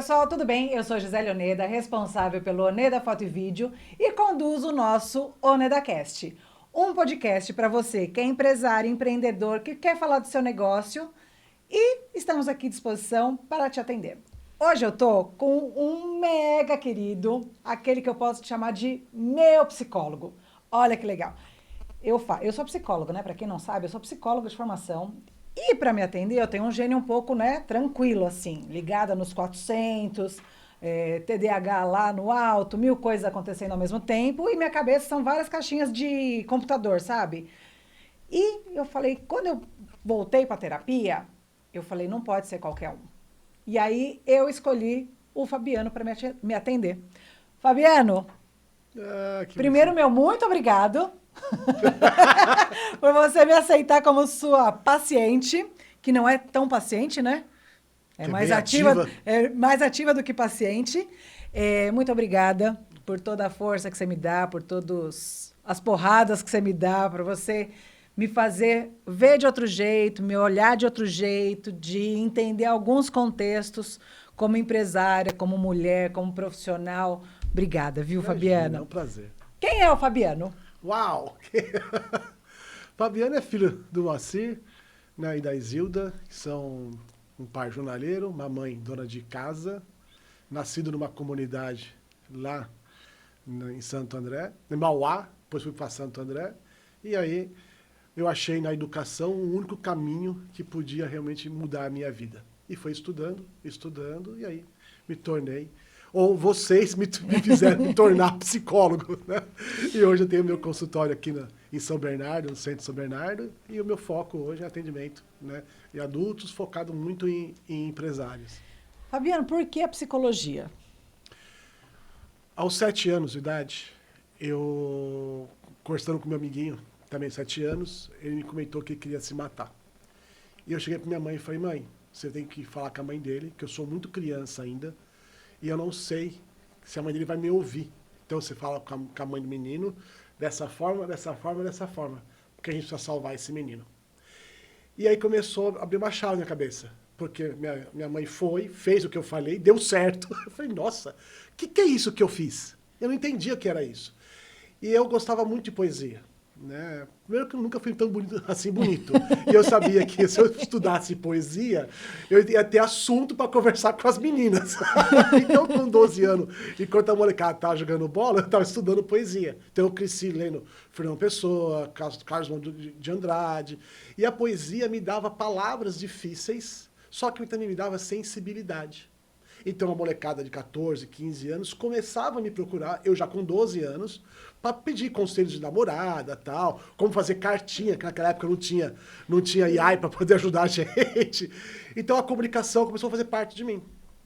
pessoal, tudo bem? Eu sou Gisele Oneda, responsável pelo Oneda Foto e Vídeo e conduzo o nosso OnedaCast, um podcast para você que é empresário, empreendedor, que quer falar do seu negócio e estamos aqui à disposição para te atender. Hoje eu tô com um mega querido, aquele que eu posso te chamar de meu psicólogo. Olha que legal. Eu sou psicóloga, né? Para quem não sabe, eu sou psicóloga de formação. E para me atender, eu tenho um gênio um pouco, né, tranquilo, assim, ligada nos 400, TDAH lá no alto, mil coisas acontecendo ao mesmo tempo, e minha cabeça são várias caixinhas de computador, sabe? E eu falei, quando eu voltei para terapia, eu falei, não pode ser qualquer um. E aí eu escolhi o Fabiano para me atender. Fabiano, Ah, que primeiro, bonitinho. meu muito obrigado por você me aceitar como sua paciente, que não é tão paciente, né? Que é bem ativa. É mais ativa do que paciente. Muito obrigada por toda a força que você me dá, por todas as porradas que você me dá, para você me fazer ver de outro jeito, me olhar de outro jeito, de entender alguns contextos como empresária, como mulher, como profissional. Obrigada, viu, Imagina, é Fabiana? um prazer. Quem é o Fabiano? Uau! Fabiano é filho do Moacir, né, e da Isilda, que são um pai jornaleiro, uma mãe dona de casa, nascido numa comunidade lá em Santo André, em Mauá, depois fui para Santo André, e aí eu achei na educação o único caminho que podia realmente mudar a minha vida. E foi estudando, estudando, e aí me tornei. Ou vocês me fizeram me tornar psicólogo, né? E hoje eu tenho meu consultório aqui em São Bernardo, no centro de São Bernardo, e o meu foco hoje é atendimento, né? E adultos, focado muito em empresários. Fabiano, por que a psicologia? Aos 7 anos de idade, eu, conversando com meu amiguinho, também 7 anos, ele me comentou que queria se matar. E eu cheguei para minha mãe e falei, mãe, você tem que falar com a mãe dele, que eu sou muito criança ainda, e eu não sei se a mãe dele vai me ouvir. Então você fala com a mãe do menino dessa forma, dessa forma, dessa forma, porque a gente precisa salvar esse menino. E aí começou a abrir uma chave na cabeça. Porque minha mãe foi, fez o que eu falei, deu certo. Eu falei, nossa, o que é isso que eu fiz? Eu não entendia o que era isso. E eu gostava muito de poesia. Né? Primeiro que eu nunca fui tão bonito, assim bonito. E eu sabia que se eu estudasse poesia, eu ia ter assunto para conversar com as meninas. Então, com 12 anos, enquanto a molecada estava jogando bola, eu estava estudando poesia. Então, eu cresci lendo Fernando Pessoa, Carlos Drummond de Andrade. E a poesia me dava palavras difíceis, só que também me dava sensibilidade. Então a molecada de 14, 15 anos começava a me procurar, eu já com 12 anos, para pedir conselhos de namorada, tal, como fazer cartinha, que naquela época não tinha AI para poder ajudar a gente. Então a comunicação começou a fazer parte de mim.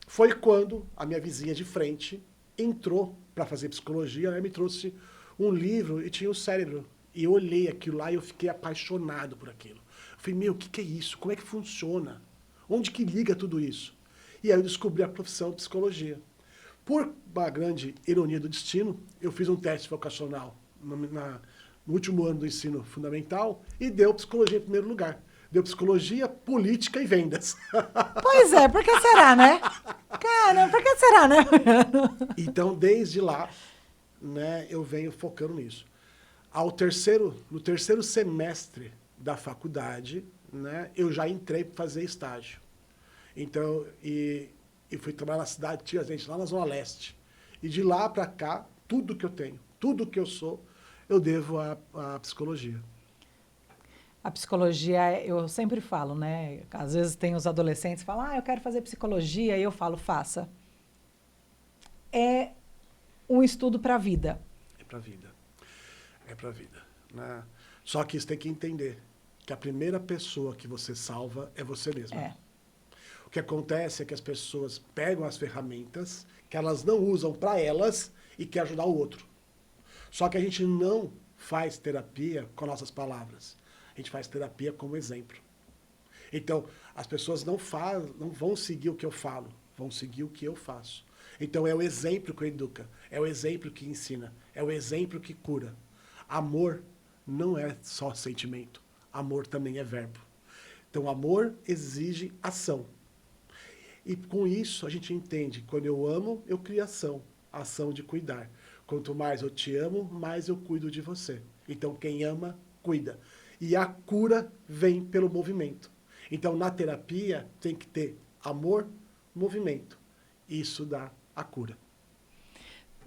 Foi quando a minha vizinha de frente entrou para fazer psicologia, ela me trouxe um livro e tinha o cérebro. E eu olhei aquilo lá e eu fiquei apaixonado por aquilo. Eu falei, meu, o que é isso? Como é que funciona? Onde que liga tudo isso? E aí eu descobri a profissão de psicologia. Por uma grande ironia do destino, eu fiz um teste vocacional no último ano do ensino fundamental e deu psicologia em primeiro lugar. Deu psicologia, política e vendas. Pois é, por que será, né? Cara, por que será, né? Então, desde lá, né, eu venho focando nisso. No terceiro semestre da faculdade, né, eu já entrei para fazer estágio. Então, e fui trabalhar na cidade de Tiradentes, lá na Zona Leste. E de lá para cá, tudo que eu tenho, tudo que eu sou, eu devo à psicologia. A psicologia, eu sempre falo, né? Às vezes tem os adolescentes que falam, eu quero fazer psicologia, e eu falo, faça. É um estudo para a vida. É para a vida. É para a vida. Né? Só que você tem que entender que a primeira pessoa que você salva é você mesma. É. O que acontece é que as pessoas pegam as ferramentas que elas não usam para elas e quer ajudar o outro. Só que a gente não faz terapia com nossas palavras. A gente faz terapia como exemplo. Então, as pessoas não vão seguir o que eu falo, vão seguir o que eu faço. Então, é o exemplo que educa, é o exemplo que ensina, é o exemplo que cura. Amor não é só sentimento, amor também é verbo. Então, amor exige ação. E com isso a gente entende, quando eu amo, eu crio ação, ação de cuidar. Quanto mais eu te amo, mais eu cuido de você. Então quem ama, cuida. E a cura vem pelo movimento. Então na terapia tem que ter amor, movimento. Isso dá a cura.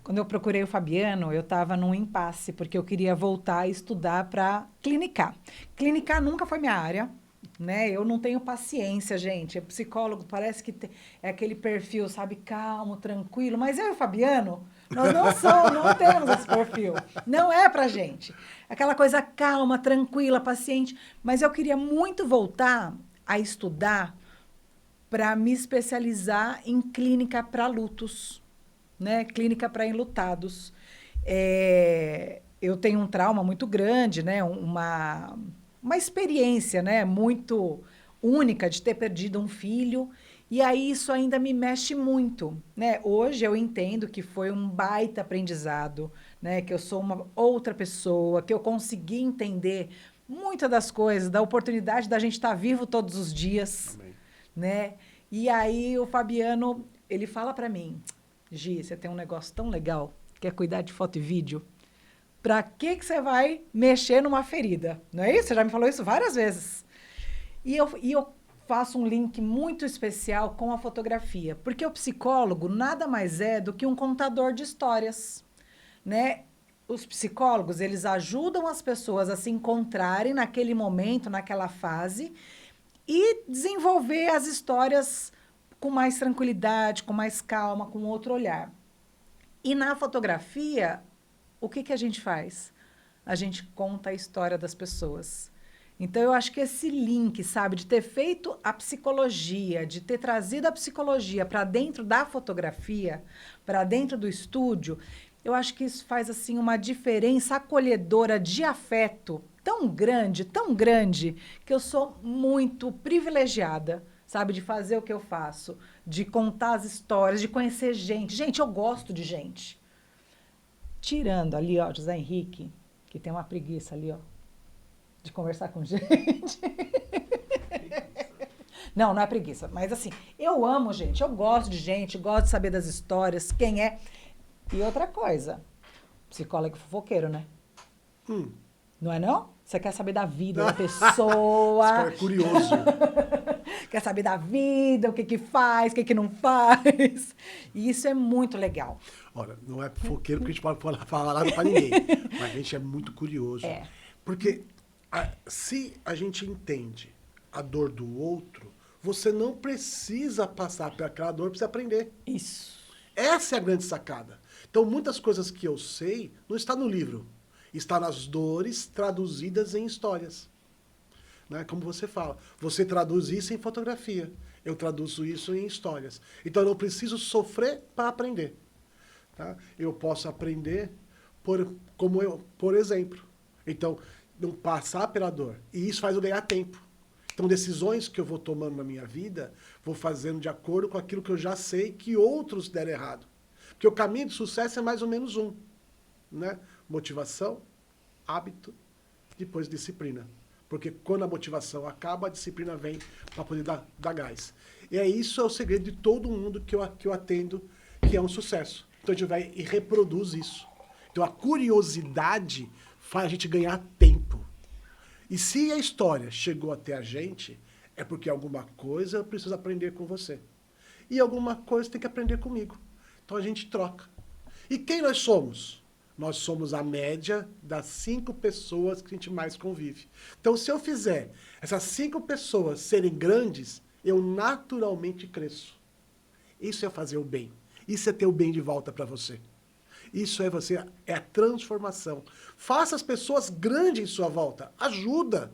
Quando eu procurei o Fabiano, eu estava num impasse, porque eu queria voltar a estudar para clinicar. Clinicar nunca foi minha área, né? Eu não tenho paciência, gente. É psicólogo, parece que é aquele perfil, sabe, calmo, tranquilo. Mas eu e o Fabiano, nós não somos, não temos esse perfil. Não é pra gente. Aquela coisa calma, tranquila, paciente. Mas eu queria muito voltar a estudar para me especializar em clínica para lutos, né? Clínica para enlutados. Eu tenho um trauma muito grande, né? Uma experiência, né? Muito única de ter perdido um filho. E aí isso ainda me mexe muito, né? Hoje eu entendo que foi um baita aprendizado, né? Que eu sou uma outra pessoa, que eu consegui entender muitas das coisas, da oportunidade da gente estar vivo todos os dias, Amém. né? E aí o Fabiano, ele fala para mim: Gi, você tem um negócio tão legal, que é cuidar de foto e vídeo. Para que você vai mexer numa ferida? Não é isso? Você já me falou isso várias vezes. E eu faço um link muito especial com a fotografia, porque o psicólogo nada mais é do que um contador de histórias, né? Os psicólogos, eles ajudam as pessoas a se encontrarem naquele momento, naquela fase, e desenvolver as histórias com mais tranquilidade, com mais calma, com outro olhar. E na fotografia, o que que a gente faz? A gente conta a história das pessoas. Então, eu acho que esse link, sabe, de ter feito a psicologia, de ter trazido a psicologia para dentro da fotografia, para dentro do estúdio, eu acho que isso faz assim uma diferença acolhedora de afeto tão grande, que eu sou muito privilegiada, sabe, de fazer o que eu faço, de contar as histórias, de conhecer gente. Gente, eu gosto de gente. Tirando ali, ó, José Henrique, que tem uma preguiça ali, ó, de conversar com gente. Não, não é preguiça, mas assim, eu amo gente, eu gosto de gente, gosto de saber das histórias, quem é. E outra coisa, psicólogo fofoqueiro, né? Não é não? Você quer saber da vida da Esse pessoa, cara é curioso. quer saber da vida, o que que faz, o que que não faz. E isso é muito legal. Olha, não é fofoqueiro porque a gente pode falar nada pra ninguém. Mas a gente é muito curioso. É. Porque se a gente entende a dor do outro, você não precisa passar por aquela dor para você aprender. Isso. Essa é a grande sacada. Então, muitas coisas que eu sei não está no livro. Está nas dores traduzidas em histórias. Né? Como você fala. Você traduz isso em fotografia. Eu traduzo isso em histórias. Então, eu não preciso sofrer para aprender. Tá? Eu posso aprender por exemplo. Então, não passar pela dor. E isso faz eu ganhar tempo. Então, decisões que eu vou tomando na minha vida, vou fazendo de acordo com aquilo que eu já sei que outros deram errado. Porque o caminho de sucesso é mais ou menos um. Né? Motivação, hábito, depois disciplina. Porque quando a motivação acaba, a disciplina vem para poder dar gás. E isso é o segredo de todo mundo que eu atendo, que é um sucesso. Então a gente vai e reproduz isso. Então a curiosidade faz a gente ganhar tempo. E se a história chegou até a gente, é porque alguma coisa eu preciso aprender com você. E alguma coisa tem que aprender comigo. Então a gente troca. E quem nós somos? Nós somos a média das 5 pessoas que a gente mais convive. Então, se eu fizer essas 5 pessoas serem grandes, eu naturalmente cresço. Isso é fazer o bem. Isso é ter o bem de volta para você. Isso é a transformação. Faça as pessoas grandes em sua volta. Ajuda.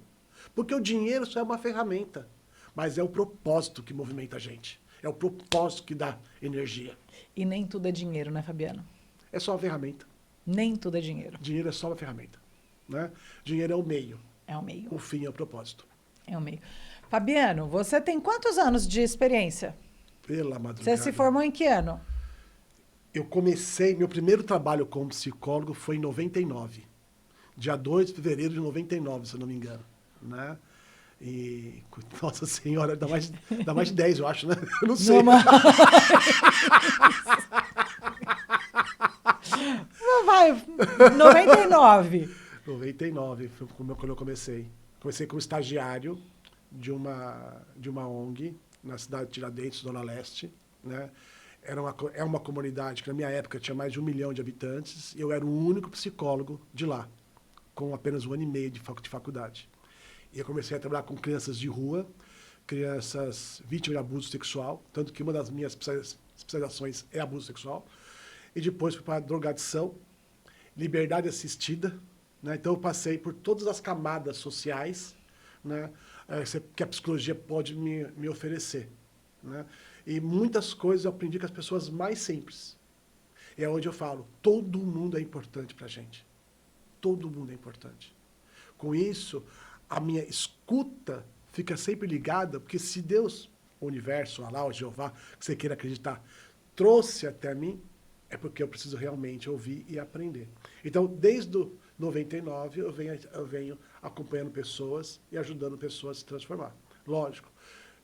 Porque o dinheiro só é uma ferramenta. Mas é o propósito que movimenta a gente. É o propósito que dá energia. E nem tudo é dinheiro, né, Fabiano? É só uma ferramenta. Nem tudo é dinheiro. Dinheiro é só uma ferramenta. Né? Dinheiro é o meio. É o meio. O fim é o propósito. É o meio. Fabiano, você tem quantos anos de experiência? Pela madrugada. Você se formou em que ano? Eu comecei, meu primeiro trabalho como psicólogo foi em 99. Dia 2 de fevereiro de 99, se eu não me engano. Né? E, nossa senhora, dá mais de 10, eu acho, né? Eu não sei. Não, mas... Vai, 99. 99 foi quando eu comecei. Comecei como estagiário de uma ONG na cidade de Tiradentes, Zona Leste, né? É uma comunidade que na minha época tinha mais de 1 milhão de habitantes e eu era o único psicólogo de lá, com apenas 1 ano e meio de faculdade. E eu comecei a trabalhar com crianças de rua, crianças vítimas de abuso sexual, tanto que uma das minhas especializações é abuso sexual. E depois fui para drogadição, liberdade assistida, né? Então eu passei por todas as camadas sociais, né, que a psicologia pode me oferecer, né? E muitas coisas eu aprendi com as pessoas mais simples. É onde eu falo, todo mundo é importante para a gente. Todo mundo é importante. Com isso, a minha escuta fica sempre ligada, porque se Deus, o universo, Allah, o Jeová, que você queira acreditar, trouxe até mim, é porque eu preciso realmente ouvir e aprender. Então, desde o 99, eu venho acompanhando pessoas e ajudando pessoas a se transformar. Lógico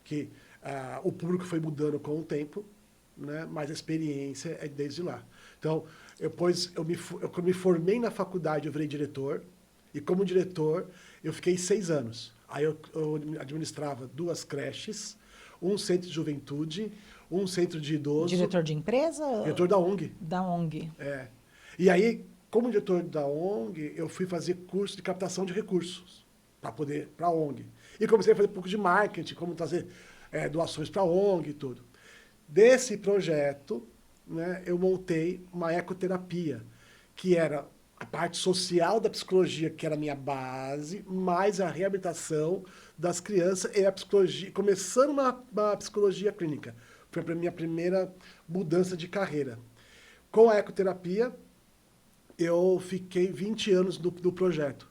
que o público foi mudando com o tempo, né? Mas a experiência é desde lá. Então, depois quando me formei na faculdade, eu virei diretor, e como diretor, eu fiquei 6 anos. Aí eu administrava 2 creches, um centro de juventude, um centro de idoso. Diretor de empresa? Diretor da ONG. Da ONG. É. E aí, como diretor da ONG, eu fui fazer curso de captação de recursos para a ONG. E comecei a fazer um pouco de marketing, como trazer doações para a ONG e tudo. Desse projeto, né, eu montei uma ecoterapia, que era a parte social da psicologia, que era a minha base, mais a reabilitação das crianças e a psicologia, começando uma psicologia clínica. Foi a minha primeira mudança de carreira. Com a ecoterapia, eu fiquei 20 anos no projeto,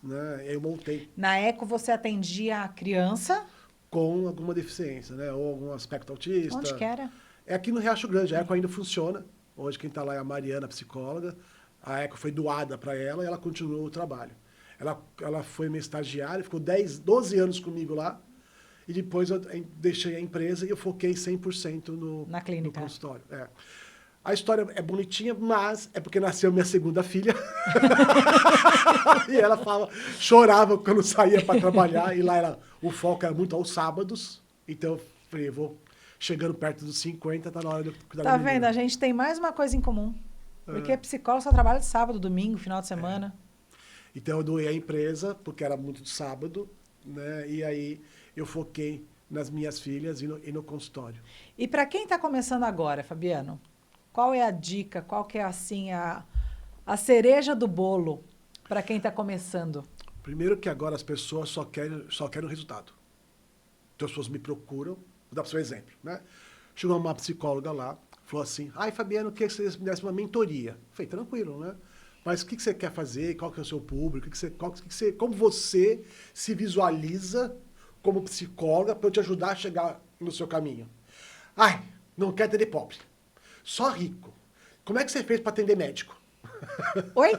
né? Eu montei. Na Eco, você atendia a criança? Com alguma deficiência, né? Ou algum aspecto autista. Onde que era? É aqui no Riacho Grande. A Eco ainda funciona. Hoje quem está lá é a Mariana, psicóloga. A Eco foi doada para ela e ela continuou o trabalho. Ela foi minha estagiária, ficou 12 anos comigo lá. E depois eu deixei a empresa e eu foquei 100% Na clínica. No consultório. É. A história é bonitinha, mas é porque nasceu minha segunda filha. E ela chorava quando saía para trabalhar. E lá o foco era muito aos sábados. Então eu falei, vou chegando perto dos 50, tá na hora de eu cuidar da Tá menina. vendo? A gente tem mais uma coisa em comum. Porque psicólogo só trabalha de sábado, domingo, final de semana. Então eu doei a empresa, porque era muito de sábado, né? E aí eu foquei nas minhas filhas e no consultório. E para quem está começando agora, Fabiano, qual é a dica, qual que é assim a cereja do bolo para quem está começando? Primeiro que agora as pessoas só querem o resultado. Então as pessoas me procuram, vou dar para você um exemplo, né? Chegou uma psicóloga lá, falou assim, ai Fabiano, eu queria que você me desse uma mentoria. Falei, tranquilo, né? Mas o que você quer fazer? Qual que é o seu público? Como você se visualiza como psicóloga para eu te ajudar a chegar no seu caminho? Ai, não quero atender pobre. Só rico. Como é que você fez para atender médico? Oi?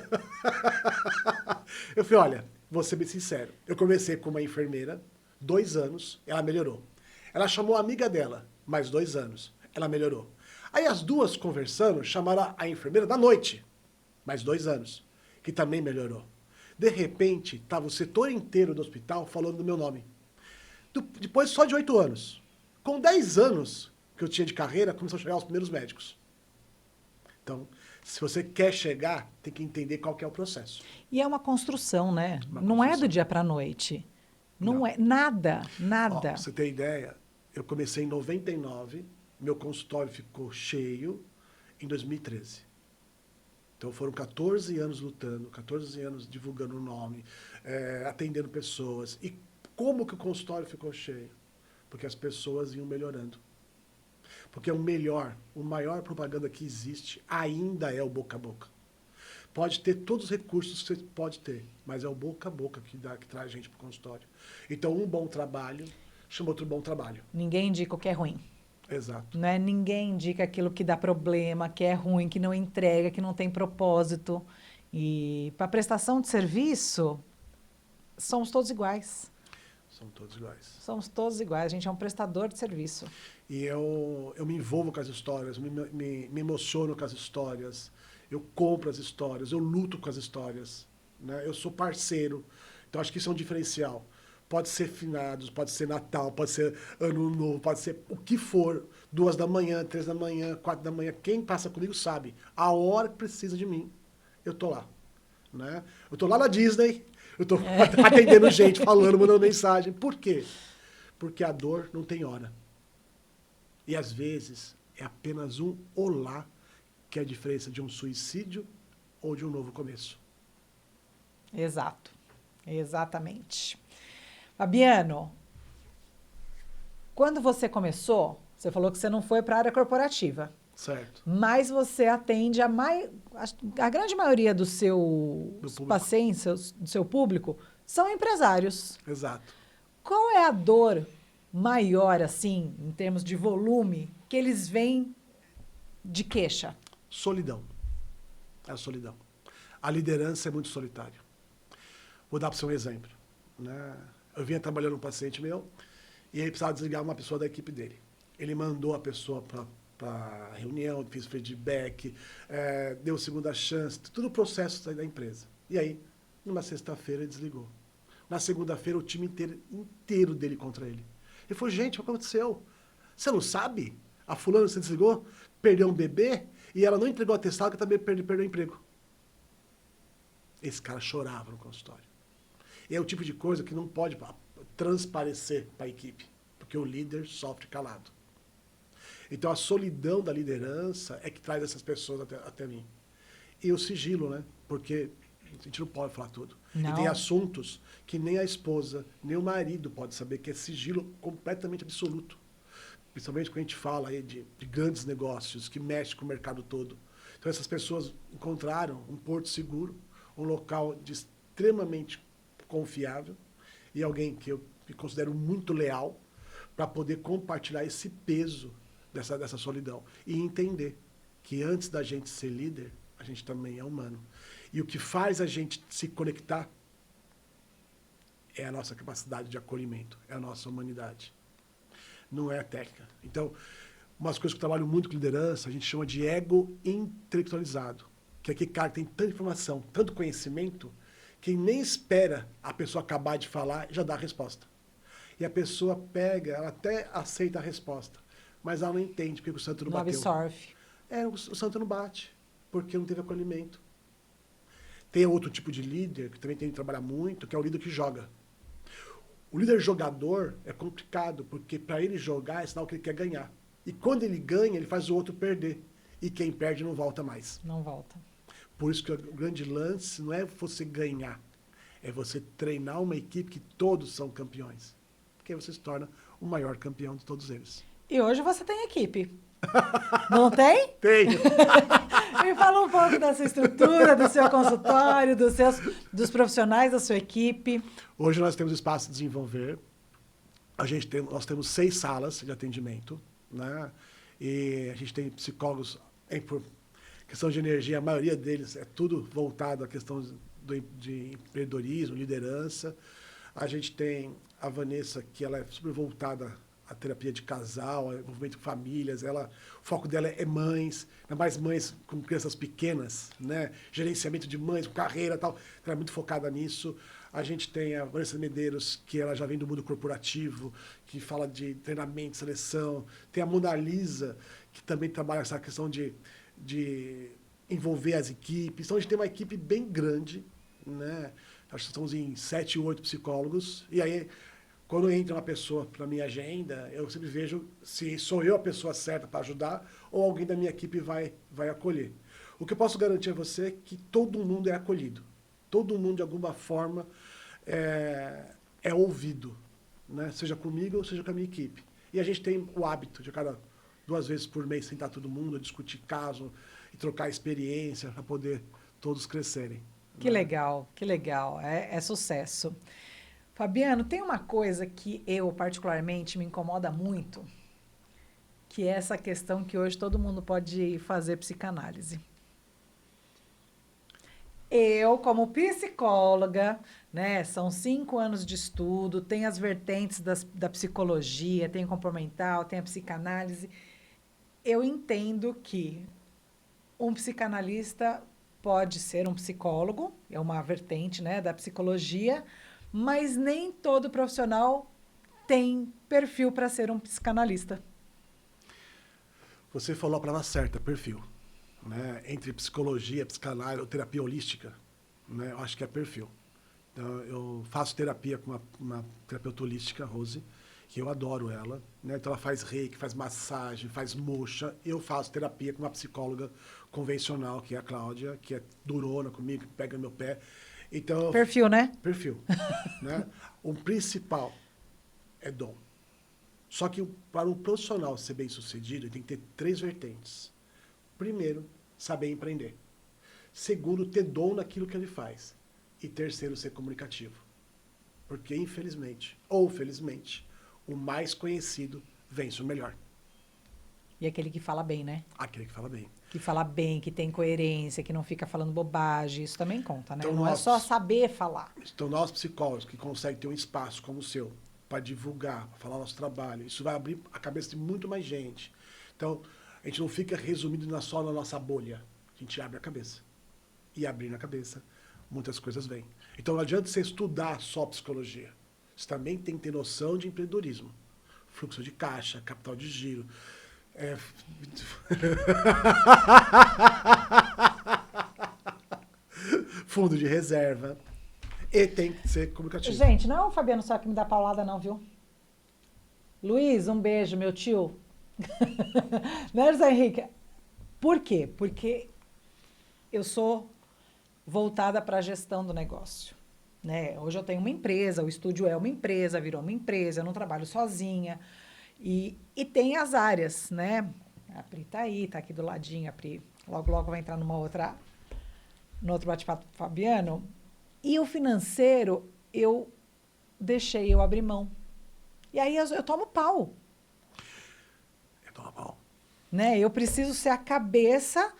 Eu falei, olha, vou ser bem sincero. Eu comecei com uma enfermeira, 2 anos, ela melhorou. Ela chamou a amiga dela, mais 2 anos, ela melhorou. Aí as duas conversando, chamaram a enfermeira da noite, mais 2 anos, que também melhorou. De repente, estava o setor inteiro do hospital falando do meu nome. Depois só de 8 anos. Com 10 anos que eu tinha de carreira, começou a chegar os primeiros médicos. Então, se você quer chegar, tem que entender qual que é o processo. E é uma construção, né? Uma Não é do construção. dia para a noite. Não, Não. é nada, Ó, nada. pra você ter ideia, eu comecei em 99, meu consultório ficou cheio em 2013. Então foram 14 anos lutando, 14 anos divulgando o nome, atendendo pessoas. E como que o consultório ficou cheio? Porque as pessoas iam melhorando. Porque o maior propaganda que existe ainda é o boca a boca. Pode ter todos os recursos que você pode ter, mas é o boca a boca que traz gente para o consultório. Então, um bom trabalho chama outro bom trabalho. Ninguém indica o que é ruim. Exato. Né? Ninguém indica aquilo que dá problema, que é ruim, que não entrega, que não tem propósito. E para prestação de serviço, somos todos iguais. São todos iguais. Somos todos iguais, a gente é um prestador de serviço. E eu me envolvo com as histórias, me emociono com as histórias, eu compro as histórias, eu luto com as histórias, né? Eu sou parceiro, então acho que isso é um diferencial. Pode ser finados, pode ser Natal, pode ser Ano Novo, pode ser o que for, 2 da manhã, 3 da manhã, 4 da manhã, quem passa comigo sabe, a hora que precisa de mim, eu tô lá, né? Eu tô lá na Disney, eu tô atendendo gente, falando, mandando mensagem. Por quê? Porque a dor não tem hora. E às vezes é apenas um olá que é a diferença de um suicídio ou de um novo começo. Exato, exatamente. Fabiano, quando você começou, você falou que você não foi para a área corporativa, Certo. mas você atende a grande maioria dos seus pacientes, do seu público, são empresários. Exato. Qual é a dor maior, assim, em termos de volume, que eles veem de queixa? Solidão. É a solidão. A liderança é muito solitária. Vou dar para você um exemplo, né? Eu vinha trabalhando com um paciente meu e ele precisava desligar uma pessoa da equipe dele. Ele mandou a pessoa para reunião, fez feedback, deu segunda chance, tudo o processo da empresa. E aí, numa sexta-feira, ele desligou. Na segunda-feira, o time inteiro dele contra ele. Ele falou, gente, o que aconteceu? Você não sabe? A fulana se desligou, perdeu um bebê e ela não entregou o atestado que também perdeu o emprego. Esse cara chorava no consultório. E é o tipo de coisa que não pode transparecer para a equipe, porque o líder sofre calado. Então, a solidão da liderança é que traz essas pessoas até mim. E o sigilo, né? Porque a gente não pode falar tudo. Não. E tem assuntos que nem a esposa, nem o marido pode saber, que é sigilo completamente absoluto. Principalmente quando a gente fala aí de grandes negócios que mexem com o mercado todo. Então, essas pessoas encontraram um porto seguro, um local extremamente confiável e alguém que eu me considero muito leal para poder compartilhar esse peso dessa solidão e entender que antes da gente ser líder, a gente também é humano. E o que faz a gente se conectar é a nossa capacidade de acolhimento, é a nossa humanidade. Não é a técnica. Então, umas coisas que eu trabalho muito com liderança, a gente chama de ego intelectualizado. Que é aquele cara que tem tanta informação, tanto conhecimento, que nem espera a pessoa acabar de falar e já dá a resposta. E a pessoa pega, ela até aceita a resposta, mas ela não entende porque o santo não bateu. Não absorve. O santo não bate, porque não teve acolhimento. Tem outro tipo de líder, que também tem que trabalhar muito, que é o líder que joga. O líder jogador é complicado, porque para ele jogar é sinal que ele quer ganhar. E quando ele ganha, ele faz o outro perder. E quem perde não volta mais. Não volta. Por isso que o grande lance não é você ganhar, é você treinar uma equipe que todos são campeões. Porque aí você se torna o maior campeão de todos eles. E hoje você tem equipe. Não tem? Tenho. Me fala um pouco dessa estrutura, do seu consultório, dos profissionais da sua equipe. Hoje nós temos espaço de desenvolver. Nós temos 6 salas de atendimento, né? E a gente tem psicólogos por questão de energia, a maioria deles é tudo voltado à questão de empreendedorismo, liderança. A gente tem a Vanessa, que ela é super voltada à terapia de casal, ao envolvimento com famílias. O foco dela é mães, ainda mais mães com crianças pequenas, né? Gerenciamento de mães, com carreira e tal. Então, ela é muito focada nisso. A gente tem a Vanessa Medeiros, que ela já vem do mundo corporativo, que fala de treinamento, seleção. Tem a Mona Lisa, que também trabalha essa questão de envolver as equipes. Então, a gente tem uma equipe bem grande, né? Acho que estamos em 7 ou 8 psicólogos. E aí, quando entra uma pessoa para minha agenda, eu sempre vejo se sou eu a pessoa certa para ajudar ou alguém da minha equipe vai acolher. O que eu posso garantir a você é que todo mundo é acolhido. Todo mundo, de alguma forma, é ouvido, né? Seja comigo ou seja com a minha equipe. E a gente tem o hábito de cada 2 vezes por mês sentar todo mundo, discutir caso e trocar experiência para poder todos crescerem. Que legal, que legal. É sucesso. Fabiano, tem uma coisa que eu, particularmente, me incomoda muito, que é essa questão que hoje todo mundo pode fazer psicanálise. Eu, como psicóloga, né, são 5 anos de estudo, tem as vertentes da psicologia, tem o comportamental, tem a psicanálise. Eu entendo que um psicanalista pode ser um psicólogo, é uma vertente, né, da psicologia, mas nem todo profissional tem perfil para ser um psicanalista. Você falou a palavra certa, perfil. Né? Entre psicologia, psicanálise ou terapia holística, né? Eu acho que é perfil. Então, eu faço terapia com uma terapeuta holística, Rose, que eu adoro ela. Né? Então, ela faz reiki, faz massagem, faz moxa. Eu faço terapia com uma psicóloga convencional, que é a Cláudia, que é durona comigo, que pega no meu pé. Então, Perfil, né? perfil. Né? O principal é dom. Só que para um profissional ser bem sucedido, ele tem que ter 3 vertentes. Primeiro, saber empreender. Segundo, ter dom naquilo que ele faz. E terceiro, ser comunicativo. Porque, infelizmente, ou felizmente, o mais conhecido vence o melhor. E aquele que fala bem, né? Aquele que fala bem. Que fala bem, que tem coerência, que não fica falando bobagem. Isso também conta, né? Então, Não é só saber falar. nós psicólogos que conseguem ter um espaço como o seu para divulgar, para falar nosso trabalho, isso vai abrir a cabeça de muito mais gente. Então, a gente não fica resumido só na nossa bolha. A gente abre a cabeça. E abrindo a cabeça, muitas coisas vêm. Então não adianta você estudar só psicologia. Você também tem que ter noção de empreendedorismo. Fluxo de caixa, capital de giro. Fundo de reserva. E tem que ser comunicativo. Gente, não é o Fabiano só que me dá paulada, não, viu? Luiz, um beijo, meu tio. Né, José Henrique? Por quê? Porque eu sou voltada para a gestão do negócio. Né? Hoje eu tenho uma empresa, o estúdio é uma empresa, virou uma empresa, eu não trabalho sozinha. E tem as áreas, né? A Pri tá aí, tá aqui do ladinho, a Pri logo, logo vai entrar no outro bate-papo com o Fabiano. E o financeiro, eu abri mão. E aí eu tomo pau. É normal. Né? Eu preciso ser a cabeça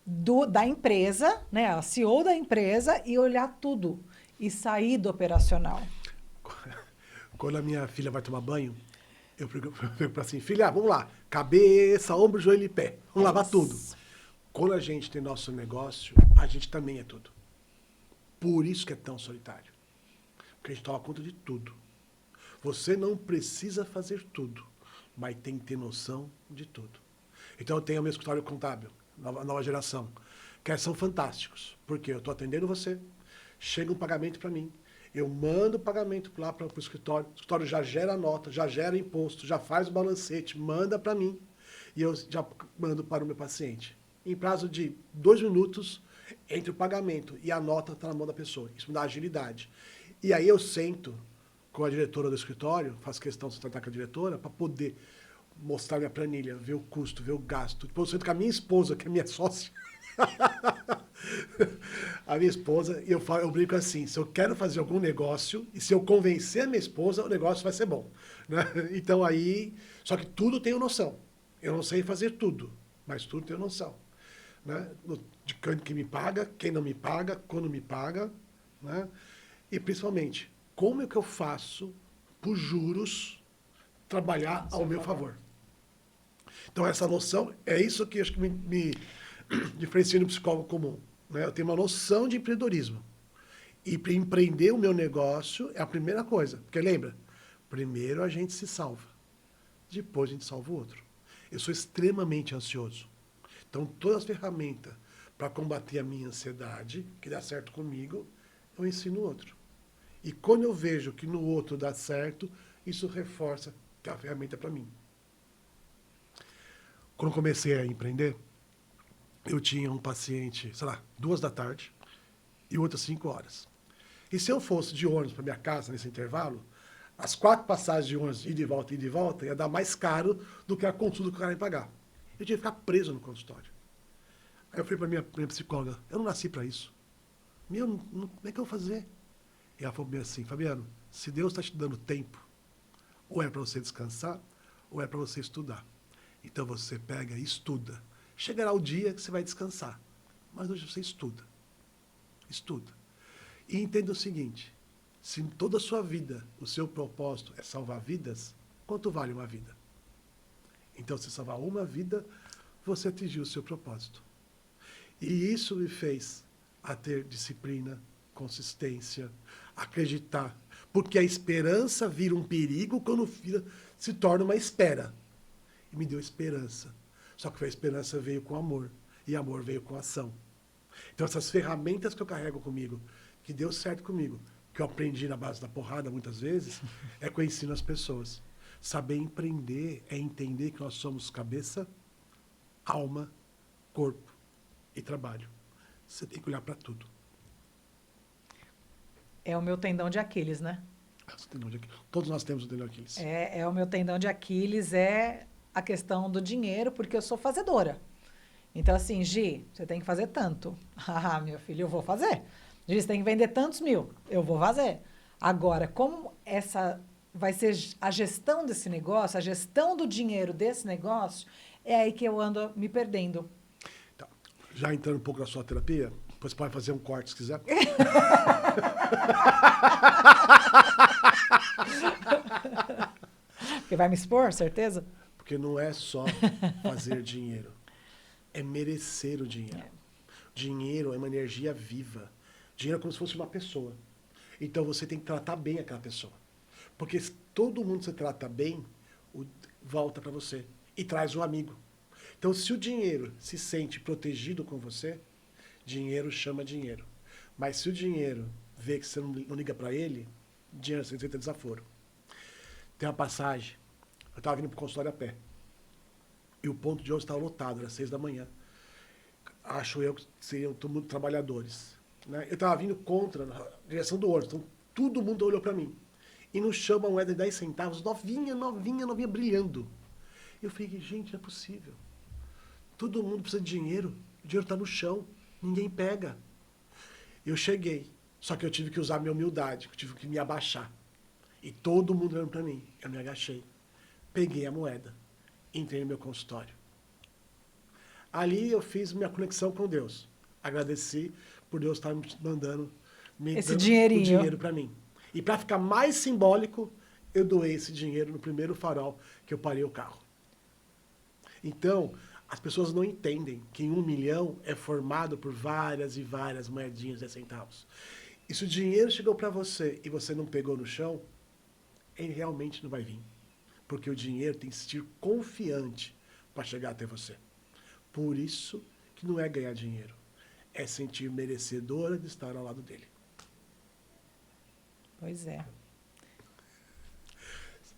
da empresa, né? A CEO da empresa e olhar tudo. E sair do operacional. Quando a minha filha vai tomar banho, eu pergunto para assim, filha, vamos lá. Cabeça, ombro, joelho e pé. Vamos lavar tudo. Quando a gente tem nosso negócio, a gente também é tudo. Por isso que é tão solitário. Porque a gente toma conta de tudo. Você não precisa fazer tudo, mas tem que ter noção de tudo. Então eu tenho o meu escritório contábil, nova geração, que são fantásticos. Porque eu estou atendendo você, chega um pagamento para mim, eu mando o pagamento lá para o escritório já gera a nota, já gera imposto, já faz o balancete, manda para mim e eu já mando para o meu paciente. Em prazo de 2 minutos, entre o pagamento e a nota está na mão da pessoa. Isso me dá agilidade. E aí eu sento com a diretora do escritório, faço questão de tratar com a diretora, para poder mostrar minha planilha, ver o custo, ver o gasto. Depois eu sento com a minha esposa, que é minha sócia. A minha esposa, e eu brinco assim, se eu quero fazer algum negócio, e se eu convencer a minha esposa, o negócio vai ser bom. Né? Então aí, só que tudo tenho noção. Eu não sei fazer tudo, mas tudo tenho noção. Né? De quem me paga, quem não me paga, quando me paga. Né? E principalmente, como é que eu faço, por juros, trabalhar ao meu favor. Então essa noção, é isso que acho que me diferencia do psicólogo comum. Né? Eu tenho uma noção de empreendedorismo. E para empreender o meu negócio é a primeira coisa. Porque lembra, primeiro a gente se salva, depois a gente salva o outro. Eu sou extremamente ansioso. Então todas as ferramentas para combater a minha ansiedade, que dá certo comigo, eu ensino o outro. E quando eu vejo que no outro dá certo, isso reforça que a ferramenta é para mim. Quando comecei a empreender, eu tinha um paciente, sei lá, 2 da tarde e outro às 5 horas. E se eu fosse de ônibus para minha casa nesse intervalo, as 4 passagens de ônibus ida e de volta ia dar mais caro do que a consulta que o cara ia pagar. Eu tinha que ficar preso no consultório. Aí eu falei para minha psicóloga, eu não nasci para isso. Como é que eu vou fazer? E ela falou bem assim, Fabiano, se Deus está te dando tempo, ou é para você descansar, ou é para você estudar. Então você pega e estuda. Chegará o dia que você vai descansar, mas hoje você estuda. estuda. E entenda o seguinte, se toda a sua vida, o seu propósito é salvar vidas, quanto vale uma vida? Então, se salvar uma vida, você atingiu o seu propósito. E isso me fez a ter disciplina, consistência, acreditar. Porque a esperança vira um perigo quando se torna uma espera. E me deu esperança. Só que a esperança veio com amor. E amor veio com ação. Então, essas ferramentas que eu carrego comigo, que deu certo comigo, que eu aprendi na base da porrada muitas vezes, é que eu ensino as pessoas. Saber empreender é entender que nós somos cabeça, alma, corpo e trabalho. Você tem que olhar para tudo. É o meu tendão de Aquiles, né? Todos nós temos o tendão de Aquiles. É o meu tendão de Aquiles, é a questão do dinheiro, porque eu sou fazedora. Então, assim, Gi, você tem que fazer tanto. Ah, meu filho, eu vou fazer. Gi, você tem que vender tantos mil. Eu vou fazer. Agora, como essa vai ser a gestão desse negócio, a gestão do dinheiro desse negócio, é aí que eu ando me perdendo. Tá. Já entrando um pouco na sua terapia, depois pode fazer um corte se quiser. Porque vai me expor, certeza? Porque não é só fazer dinheiro. É merecer o dinheiro. É. Dinheiro é uma energia viva. Dinheiro é como se fosse uma pessoa. Então você tem que tratar bem aquela pessoa. Porque se todo mundo se trata bem, volta para você. E traz um amigo. Então, se o dinheiro se sente protegido com você, dinheiro chama dinheiro. Mas se o dinheiro vê que você não liga para ele, dinheiro você tem desaforo. Tem uma passagem. Eu estava vindo para o consultório a pé. E o ponto de ônibus estava lotado, era 6 da manhã. Acho eu que seriam todo mundo trabalhadores. Né? Eu estava vindo contra, na direção do ônibus. Então, todo mundo olhou para mim. E no chão, uma moeda de 10 centavos, novinha, novinha, novinha, brilhando. Eu falei, gente, não é possível. Todo mundo precisa de dinheiro. O dinheiro está no chão. Ninguém pega. Eu cheguei. Só que eu tive que usar minha humildade. Eu tive que me abaixar. E todo mundo olhando para mim. Eu me agachei. Peguei a moeda. Entrei no meu consultório. Ali eu fiz minha conexão com Deus. Agradeci por Deus estar me mandando Esse o dinheirinho. dinheiro para mim. E para ficar mais simbólico, eu doei esse dinheiro no primeiro farol que eu parei o carro. Então, as pessoas não entendem que 1 milhão é formado por várias e várias moedinhas de centavos. E se o dinheiro chegou para você e você não pegou no chão, ele realmente não vai vir. Porque o dinheiro tem que se sentir confiante para chegar até você. Por isso que não é ganhar dinheiro. É sentir merecedora de estar ao lado dele. Pois é.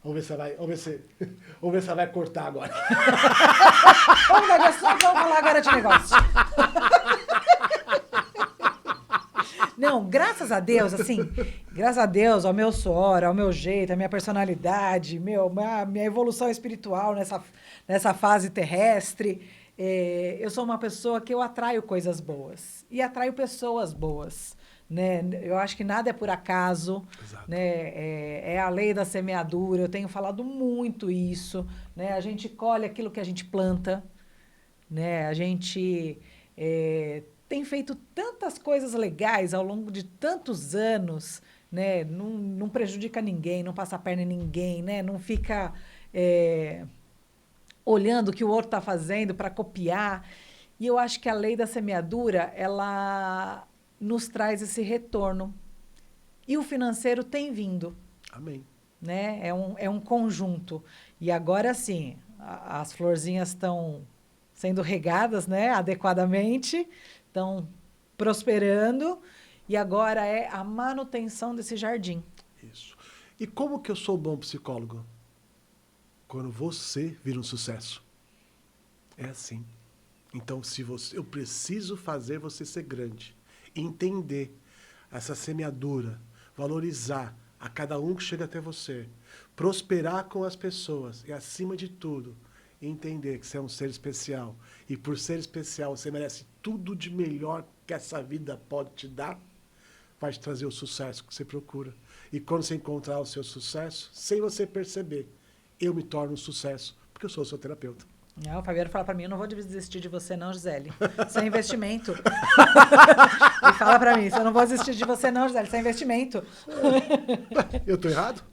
Vamos ver se ela vai cortar agora. Vamos negociar, vamos falar agora de negócio. Não, graças a Deus, assim, graças a Deus, ao meu suor, ao meu jeito, à minha personalidade, minha evolução espiritual nessa fase terrestre, eu sou uma pessoa que eu atraio coisas boas e atraio pessoas boas. Né? Eu acho que nada é por acaso, né? É a lei da semeadura, eu tenho falado muito isso, né? A gente colhe aquilo que a gente planta, né? A gente tem feito tantas coisas legais ao longo de tantos anos, né? Não prejudica ninguém, não passa a perna em ninguém, né? Não fica olhando o que o outro está fazendo para copiar. E eu acho que a lei da semeadura, ela nos traz esse retorno. E o financeiro tem vindo. Amém. Né? É um conjunto. E agora sim, as florzinhas estão sendo regadas, né, adequadamente, estão prosperando, e agora é a manutenção desse jardim. Isso. E como que eu sou bom psicólogo? Quando você vira um sucesso. É assim. Então, eu preciso fazer você ser grande. Entender essa semeadura, valorizar a cada um que chega até você, prosperar com as pessoas e, acima de tudo, entender que você é um ser especial e, por ser especial, você merece tudo de melhor que essa vida pode te dar, vai te trazer o sucesso que você procura. E quando você encontrar o seu sucesso, sem você perceber, eu me torno um sucesso, porque eu sou o seu terapeuta. Não, o Fabiano fala pra mim, eu não vou desistir de você não, Gisele. Isso é investimento. Ele fala pra mim, eu não vou desistir de você não, Gisele, isso é investimento. Eu tô errado?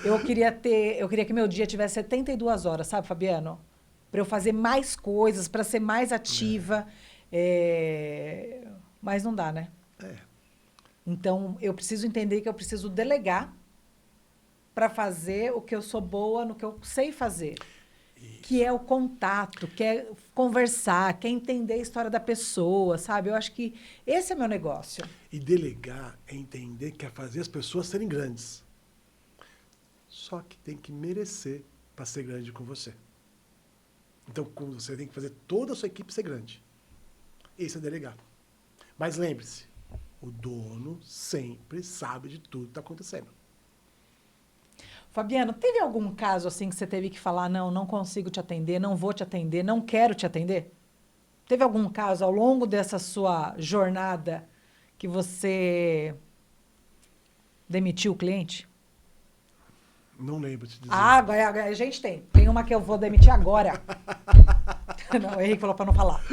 Eu queria que meu dia tivesse 72 horas, sabe, Fabiano? Para eu fazer mais coisas, para ser mais ativa. Mas não dá, né? É. Então, eu preciso entender que eu preciso delegar para fazer o que eu sou boa, no que eu sei fazer. Isso. Que é o contato, que é conversar, que é entender a história da pessoa, sabe? Eu acho que esse é meu negócio. E delegar é entender que é fazer as pessoas serem grandes. Só que tem que merecer para ser grande com você. Então, você tem que fazer toda a sua equipe ser grande. Esse é delegar. Mas lembre-se, o dono sempre sabe de tudo que está acontecendo. Fabiano, teve algum caso assim que você teve que falar, não, não consigo te atender, não vou te atender, não quero te atender? Teve algum caso ao longo dessa sua jornada que você demitiu o cliente? Não lembro de dizer. Ah, agora a gente tem. Tem uma que eu vou demitir agora. Não, o Henrique falou para não falar.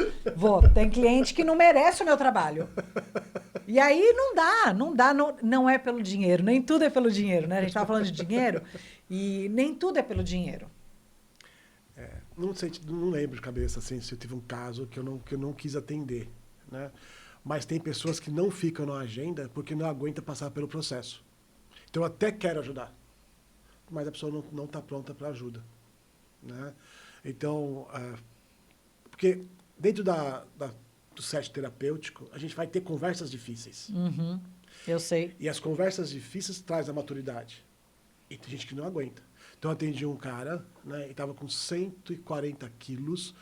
Tem cliente que não merece o meu trabalho. E aí não é pelo dinheiro, nem tudo é pelo dinheiro, né? A gente estava falando de dinheiro e nem tudo é pelo dinheiro. Não sei, não lembro de cabeça assim, se eu tive um caso que eu não quis atender, né? Mas tem pessoas que não ficam na agenda porque não aguentam passar pelo processo. Então eu até quero ajudar, mas a pessoa não está pronta para ajuda, né? Então, porque dentro do set terapêutico, a gente vai ter conversas difíceis. Uhum, eu sei. E as conversas difíceis trazem a maturidade. E tem gente que não aguenta. Então, eu atendi um cara, né, e estava com 140 quilos,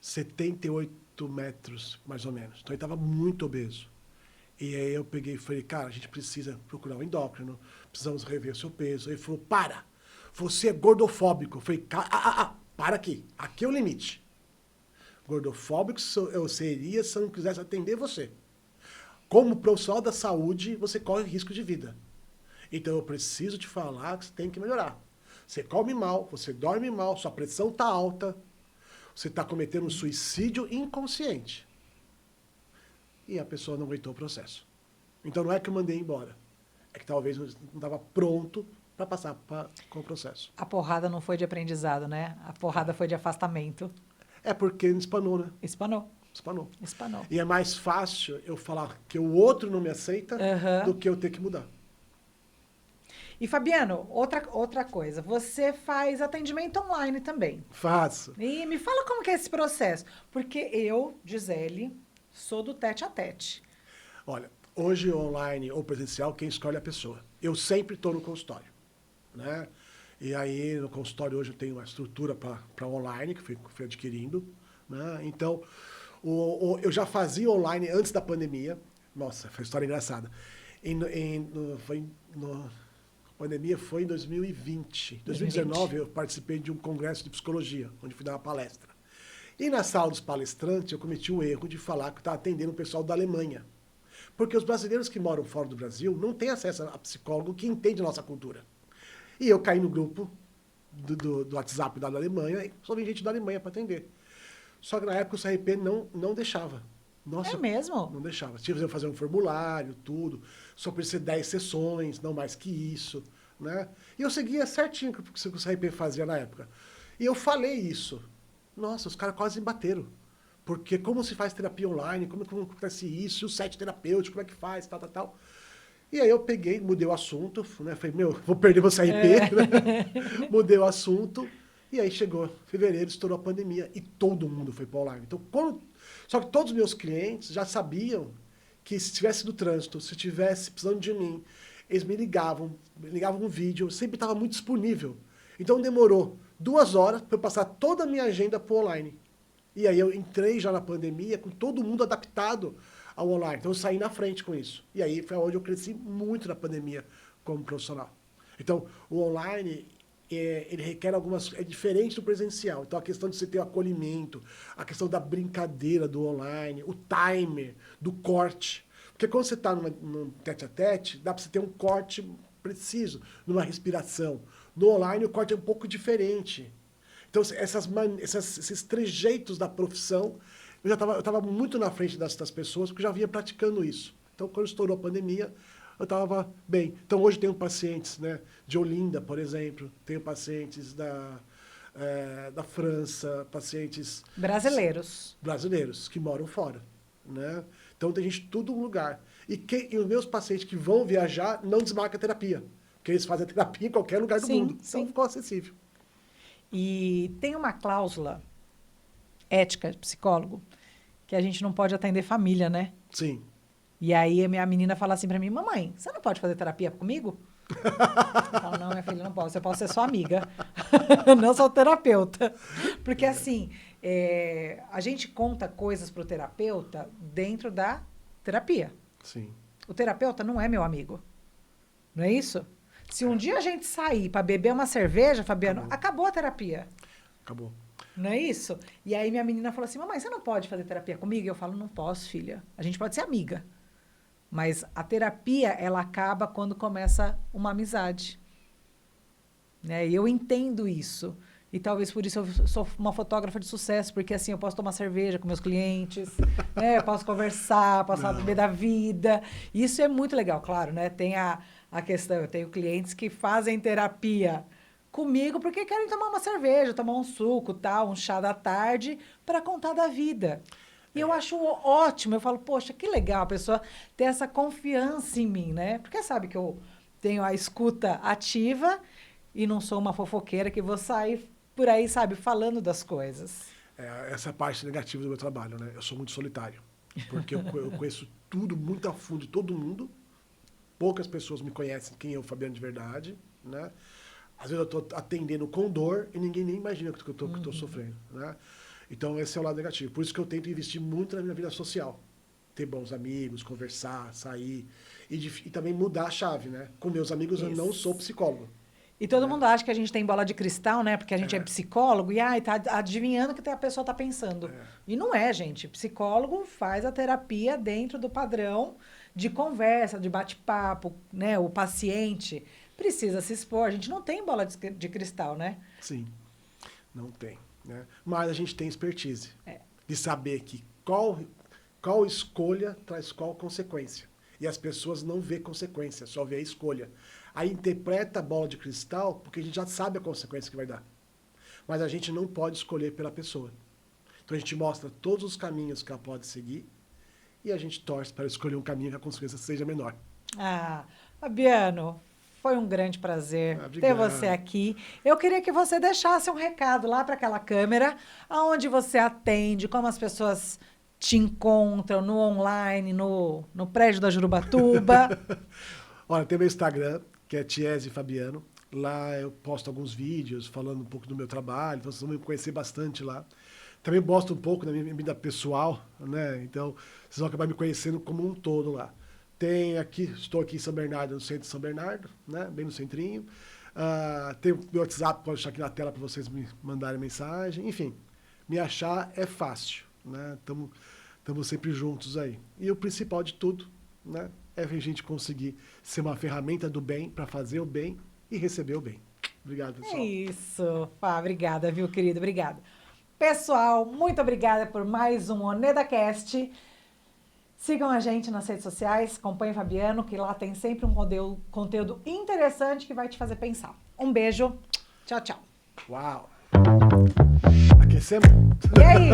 78 metros, mais ou menos. Então, ele estava muito obeso. E aí eu peguei e falei, cara, a gente precisa procurar um endócrino, precisamos rever o seu peso. Ele falou, para, você é gordofóbico. Eu falei, para aqui, aqui é o limite. Gordofóbico eu seria se eu não quisesse atender você. Como profissional da saúde, você corre risco de vida. Então eu preciso te falar que você tem que melhorar. Você come mal, você dorme mal, sua pressão está alta, você está cometendo um suicídio inconsciente. E a pessoa não aguentou o processo. Então não é que eu mandei embora, é que talvez não estava pronto para passar com o processo. A porrada não foi de aprendizado, né? A porrada foi de afastamento. É porque espanou, né? Espanou. Espanou. E é mais fácil eu falar que o outro não me aceita do que eu ter que mudar. E, Fabiano, outra coisa. Você faz atendimento online também. Faço. E me fala como que é esse processo. Porque eu, Gisele, sou do tete a tete. Olha, hoje online ou presencial, quem escolhe é a pessoa. Eu sempre estou no consultório, né? E aí, no consultório hoje eu tenho uma estrutura para online, que fui adquirindo, né? Então, eu já fazia online antes da pandemia. Nossa, foi uma história engraçada. A pandemia foi em 2020. Em 2019, eu participei de um congresso de psicologia, onde fui dar uma palestra. E na sala dos palestrantes, eu cometi o erro de falar que eu estava atendendo o pessoal da Alemanha. Porque os brasileiros que moram fora do Brasil não têm acesso a psicólogo que entende a nossa cultura. E eu caí no grupo do WhatsApp da Alemanha e só vim gente da Alemanha para atender. Só que na época o CRP não deixava. Nossa, é mesmo? Não deixava. Tinha que fazer um formulário, tudo. Só precisa 10 sessões, não mais que isso, né? E eu seguia certinho o que o CRP fazia na época. E eu falei isso. Nossa, os caras quase me bateram. Porque como se faz terapia online, como acontece isso, e o set terapêutico, como é que faz, tal. E aí eu peguei, mudei o assunto, né? Falei, vou perder meu CRP, né? Mudei o assunto. E aí chegou fevereiro, estourou a pandemia e todo mundo foi para online. Então, só que todos os meus clientes já sabiam que se estivesse no trânsito, se estivesse precisando de mim, eles me ligavam um vídeo, eu sempre estava muito disponível. Então demorou 2 horas para eu passar toda a minha agenda para o online. E aí eu entrei já na pandemia com todo mundo adaptado ao online. Então eu saí na frente com isso. E aí foi onde eu cresci muito na pandemia como profissional. Então o online, ele requer é diferente do presencial. Então a questão de você ter o acolhimento, a questão da brincadeira do online, o timer, do corte. Porque quando você está num tete-a-tete, dá para você ter um corte preciso, numa respiração, No online o corte é um pouco diferente. Então, esses trejeitos da profissão, eu estava muito na frente das pessoas, porque eu já vinha praticando isso. Então, quando estourou a pandemia, eu estava bem. Então, hoje tenho pacientes, né, de Olinda, por exemplo, tenho pacientes da França, pacientes... Brasileiros, que moram fora. Né? Então, tem gente de todo lugar. E os meus pacientes que vão viajar não desmarcam a terapia, porque eles fazem a terapia em qualquer lugar do mundo. Sim. Então, ficou acessível. E tem uma cláusula ética de psicólogo que a gente não pode atender família, né? Sim. E aí a minha menina fala assim pra mim, mamãe, você não pode fazer terapia comigo? Eu falo, não, minha filha, não posso. Eu posso ser sua amiga, não sou terapeuta. Porque assim, a gente conta coisas pro terapeuta dentro da terapia. Sim. O terapeuta não é meu amigo. Não é isso? Se um dia a gente sair para beber uma cerveja, Fabiano, acabou a terapia. Acabou. Não é isso? E aí minha menina falou assim, mamãe, você não pode fazer terapia comigo? E eu falo, não posso, filha. A gente pode ser amiga. Mas a terapia, ela acaba quando começa uma amizade. Né? E eu entendo isso. E talvez por isso eu sou uma fotógrafa de sucesso, porque assim, eu posso tomar cerveja com meus clientes, né? Eu posso conversar, posso saber da vida. Isso é muito legal, claro, né? Tem a questão, eu tenho clientes que fazem terapia comigo porque querem tomar uma cerveja, tomar um suco, tal, um chá da tarde, para contar da vida. E eu acho ótimo, eu falo, poxa, que legal a pessoa ter essa confiança em mim, né? Porque sabe que eu tenho a escuta ativa e não sou uma fofoqueira que vou sair por aí, sabe, falando das coisas. Essa parte negativa do meu trabalho, né? Eu sou muito solitário, porque eu conheço tudo muito a fundo de todo mundo. Poucas pessoas me conhecem quem é o Fabiano de verdade, né? Às vezes eu estou atendendo com dor e ninguém nem imagina que eu estou sofrendo, né? Então, esse é o lado negativo. Por isso que eu tento investir muito na minha vida social. Ter bons amigos, conversar, sair. E também mudar a chave, né? Com meus amigos, eu não sou psicólogo. E todo mundo acha que a gente tem bola de cristal, né? Porque a gente é psicólogo e tá adivinhando o que a pessoa tá pensando. E não é, gente. Psicólogo faz a terapia dentro do padrão de conversa, de bate-papo, né? O paciente precisa se expor. A gente não tem bola de cristal, né? Sim, não tem. Né? Mas a gente tem expertise de saber que qual escolha traz qual consequência. E as pessoas não vê consequência, só vê a escolha. Aí interpreta a bola de cristal porque a gente já sabe a consequência que vai dar. Mas a gente não pode escolher pela pessoa. Então a gente mostra todos os caminhos que ela pode seguir e a gente torce para escolher um caminho que a consequência seja menor. Fabiano, foi um grande prazer ter você aqui. Eu queria que você deixasse um recado lá para aquela câmera, aonde você atende, como as pessoas te encontram no online, no prédio da Jurubatuba. Olha, tem meu Instagram, que é Tiese Fabiano. Lá eu posto alguns vídeos falando um pouco do meu trabalho, então vocês vão me conhecer bastante lá. Também posto um pouco da minha vida pessoal, né? Então vocês vão acabar me conhecendo como um todo lá. Estou aqui em São Bernardo, no centro de São Bernardo, né? Bem no centrinho. Tem o meu WhatsApp, pode deixar aqui na tela para vocês me mandarem mensagem. Enfim, me achar é fácil, né? Estamos sempre juntos aí. E o principal de tudo, né? É a gente conseguir ser uma ferramenta do bem para fazer o bem e receber o bem. Obrigado, pessoal. É isso. Obrigada, viu, querido? Obrigada. Pessoal, muito obrigada por mais um OnedaCast. Sigam a gente nas redes sociais, acompanhem o Fabiano, que lá tem sempre um conteúdo interessante que vai te fazer pensar. Um beijo. Tchau, tchau. Uau! Aquecemos? E aí?